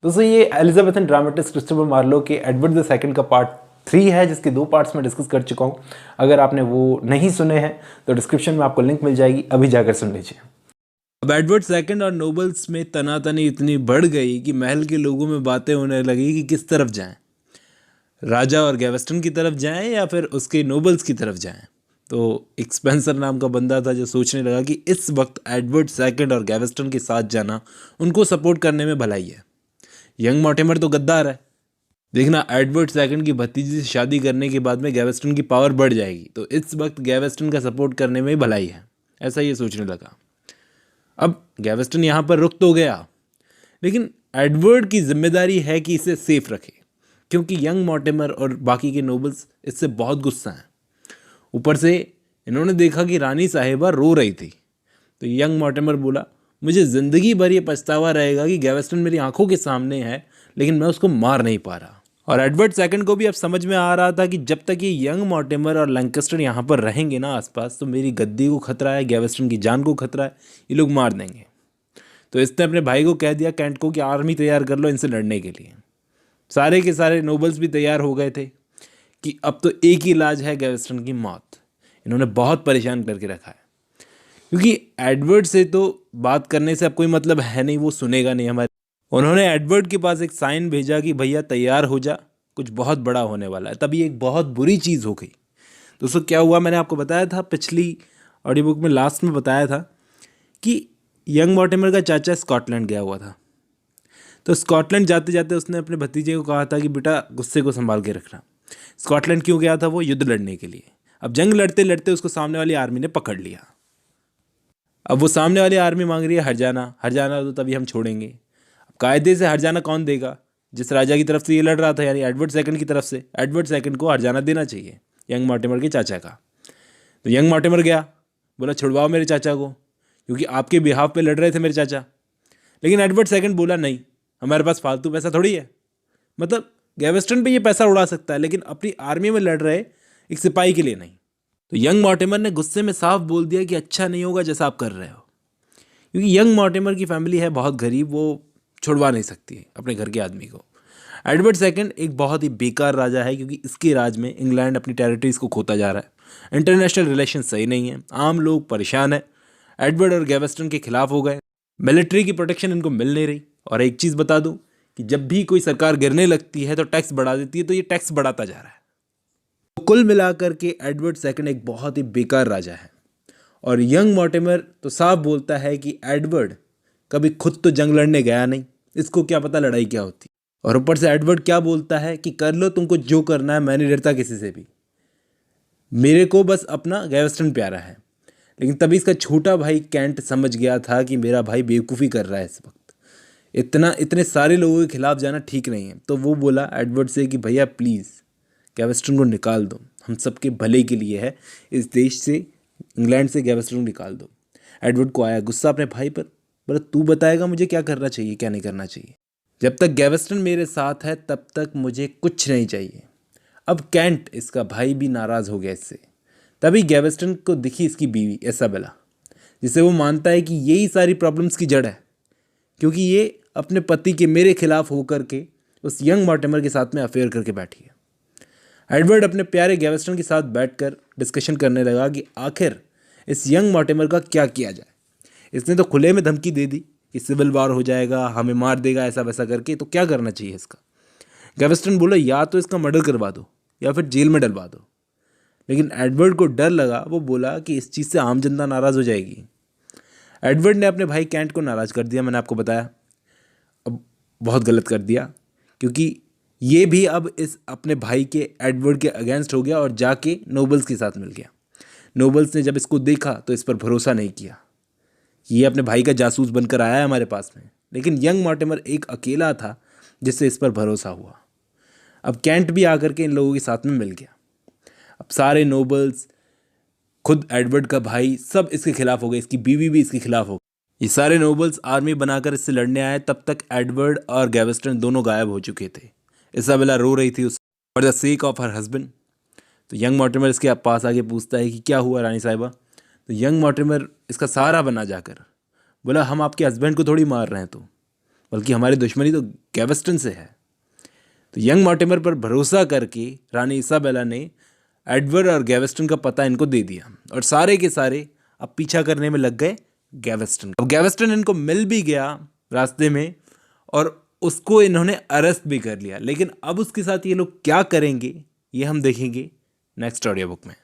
दोस्तों ये Elizabethan dramatist Christopher Marlowe के एडवर्ड II का पार्ट 3 है, जिसके 2 पार्ट्स में डिस्कस कर चुका हूँ। अगर आपने वो नहीं सुने हैं तो डिस्क्रिप्शन में आपको लिंक मिल जाएगी, अभी जाकर सुन लीजिए। अब एडवर्ड II और नोबल्स में तनातनी इतनी बढ़ गई कि महल के लोगों में बातें होने लगी कि किस तरफ जाएं, राजा और गैवेस्टन की तरफ जाएं या फिर उसके नोबल्स की तरफ जाएं। तो एक स्पेंसर नाम का बंदा था जो सोचने लगा कि इस वक्त एडवर्ड II और गैवेस्टन के साथ जाना उनको सपोर्ट करने में भलाई है। यंग मॉर्टिमर तो गद्दार है, देखना एडवर्ड II की भतीजी से शादी करने के बाद में गैवेस्टन की पावर बढ़ जाएगी, तो इस वक्त गैवेस्टन का सपोर्ट करने में ही भलाई है, ऐसा ये सोचने लगा। अब गैवेस्टन यहाँ पर रुक तो गया, लेकिन एडवर्ड की जिम्मेदारी है कि इसे सेफ रखे, क्योंकि यंग मॉर्टिमर और बाकी के नोबल्स इससे बहुत गुस्सा हैं। ऊपर से इन्होंने देखा कि रानी साहिबा रो रही थी, तो यंग मॉर्टिमर बोला, मुझे ज़िंदगी भर ये पछतावा रहेगा कि गैवेस्टन मेरी आंखों के सामने है, लेकिन मैं उसको मार नहीं पा रहा। और एडवर्ड II को भी अब समझ में आ रहा था कि जब तक ये यंग मॉर्टिमर और लैंकेस्टर यहाँ पर रहेंगे ना आसपास, तो मेरी गद्दी को खतरा है, गैवेस्टन की जान को खतरा है, ये लोग मार देंगे। तो इसने अपने भाई को कह दिया कैंट को कि आर्मी तैयार कर लो इनसे लड़ने के लिए। सारे के सारे नोबल्स भी तैयार हो गए थे कि अब तो एक ही इलाज है, गैवेस्टन की मौत। इन्होंने बहुत परेशान करके रखा है, क्योंकि एडवर्ड से तो बात करने से अब कोई मतलब है नहीं, वो सुनेगा नहीं हमारे। उन्होंने एडवर्ड के पास एक साइन भेजा कि भैया तैयार हो जा, कुछ बहुत बड़ा होने वाला है। तभी एक बहुत बुरी चीज़ हो गई। दोस्तों क्या हुआ, मैंने आपको बताया था पिछली ऑडियो बुक में लास्ट में बताया था कि यंग मॉर्टिमर का चाचा स्कॉटलैंड गया हुआ था। तो स्कॉटलैंड जाते जाते उसने अपने भतीजे को कहा था कि बेटा गुस्से को संभाल के रखना। स्कॉटलैंड क्यों गया था? वो युद्ध लड़ने के लिए। अब जंग लड़ते लड़ते उसको सामने वाली आर्मी ने पकड़ लिया। अब वो सामने वाली आर्मी मांग रही है हरजाना तो तभी हम छोड़ेंगे। अब कायदे से हरजाना कौन देगा? जिस राजा की तरफ से ये लड़ रहा था, यानी एडवर्ड II की तरफ से, एडवर्ड II को हरजाना देना चाहिए यंग मॉर्टिमर के चाचा का। तो यंग मॉर्टिमर गया, बोला छुड़वाओ मेरे चाचा को, क्योंकि आपके बिहाफ पे लड़ रहे थे मेरे चाचा। लेकिन एडवर्ड II बोला नहीं, हमारे पास फालतू पैसा थोड़ी है। मतलब गैवेस्टन पे ये पैसा उड़ा सकता है, लेकिन अपनी आर्मी में लड़ रहे एक सिपाही के लिए नहीं। तो यंग मॉर्टिमर ने गुस्से में साफ बोल दिया कि अच्छा नहीं होगा जैसा आप कर रहे हो, क्योंकि यंग मॉर्टिमर की फैमिली है बहुत गरीब, वो छुड़वा नहीं सकती अपने घर के आदमी को। एडवर्ड II एक बहुत ही बेकार राजा है, क्योंकि इसके राज में इंग्लैंड अपनी टेरिटरीज को खोता जा रहा है, इंटरनेशनल रिलेशन सही नहीं है, आम लोग परेशान है, एडवर्ड और गैवेस्टन के खिलाफ हो गए, मिलिट्री की प्रोटेक्शन इनको मिल नहीं रही। और एक चीज़ बता दूं कि जब भी कोई सरकार गिरने लगती है तो टैक्स बढ़ा देती है, तो ये टैक्स बढ़ाता जा रहा है। तो कुल मिलाकर के एडवर्ड II एक बहुत ही बेकार राजा है। और यंग मॉर्टिमर तो साफ बोलता है कि एडवर्ड कभी खुद तो जंग लड़ने गया नहीं, इसको क्या पता लड़ाई क्या होती। और ऊपर से एडवर्ड क्या बोलता है कि कर लो तुमको जो करना है, मैं नहीं डरता किसी से भी, मेरे को बस अपना गैवेस्टन प्यारा है। लेकिन तभी इसका छोटा भाई कैंट समझ गया था कि मेरा भाई बेवकूफ़ी कर रहा है इस वक्त, इतने सारे लोगों के खिलाफ जाना ठीक नहीं है। तो वो बोला एडवर्ड से कि भैया प्लीज़ गैवेस्टन को निकाल दो, हम सबके भले के लिए है, इस देश से, इंग्लैंड से गैवेस्टन को निकाल दो। एडवर्ड को आया गुस्सा अपने भाई पर, बोला तू बताएगा मुझे क्या करना चाहिए क्या नहीं करना चाहिए। जब तक गैवेस्टन मेरे साथ है तब तक मुझे कुछ नहीं चाहिए। अब कैंट इसका भाई भी नाराज़ हो गया इससे। तभी गैवेस्टन को दिखी इसकी बीवी इसाबेला, जिसे वो मानता है कि यही सारी प्रॉब्लम्स की जड़ है, क्योंकि ये अपने पति के मेरे खिलाफ होकर के उस यंग मॉर्टिमर के साथ में अफेयर करके बैठी है। एडवर्ड अपने प्यारे गैवेस्टन के साथ बैठकर डिस्कशन करने लगा कि आखिर इस यंग मॉर्टिमर का क्या किया जाए। इसने तो खुले में धमकी दे दी कि सिविल वॉर हो जाएगा, हमें मार देगा, ऐसा वैसा करके, तो क्या करना चाहिए इसका। गैवेस्टन बोला या तो इसका मर्डर करवा दो या फिर जेल में डलवा दो। लेकिन एडवर्ड को डर लगा, वो बोला कि इस चीज़ से आम जनता नाराज़ हो जाएगी। एडवर्ड ने अपने भाई कैंट को नाराज़ कर दिया, मैंने आपको बताया। अब बहुत गलत कर दिया, क्योंकि ये भी अब इस अपने भाई के एडवर्ड के अगेंस्ट हो गया और जाके नोबल्स के साथ मिल गया। नोबल्स ने जब इसको देखा तो इस पर भरोसा नहीं किया, ये अपने भाई का जासूस बनकर आया है हमारे पास में। लेकिन यंग मॉर्टिमर एक अकेला था जिससे इस पर भरोसा हुआ। अब कैंट भी आकर के इन लोगों के साथ में मिल गया। अब सारे नोबल्स, खुद एडवर्ड का भाई, सब इसके खिलाफ हो गए, इसकी बीवी भी इसके खिलाफ हो गई। ये सारे नोबल्स आर्मी बनाकर इससे लड़ने आए। तब तक एडवर्ड और गैवेस्टन दोनों गायब हो चुके थे। इसाबेला रो रही थी उस for the sake of her husband. तो यंग मॉर्टिमर इसके पास आके पूछता है कि क्या हुआ रानी साहिबा। तो यंग मॉर्टिमर इसका सहारा बना जाकर बोला हम आपके हस्बैंड को थोड़ी मार रहे हैं, तो बल्कि हमारी दुश्मनी तो गैवेस्टन से है। तो यंग मॉर्टिमर पर भरोसा करके रानी इसाबेला ने एडवर्ड और गैवेस्टन का पता इनको दे दिया और सारे के सारे अब पीछा करने में लग गए गैवेस्टन। अब गैवेस्टन इनको मिल भी गया रास्ते में और उसको इन्होंने अरेस्ट भी कर लिया, लेकिन अब उसके साथ ये लोग क्या करेंगे ये हम देखेंगे नेक्स्ट ऑडियो बुक में।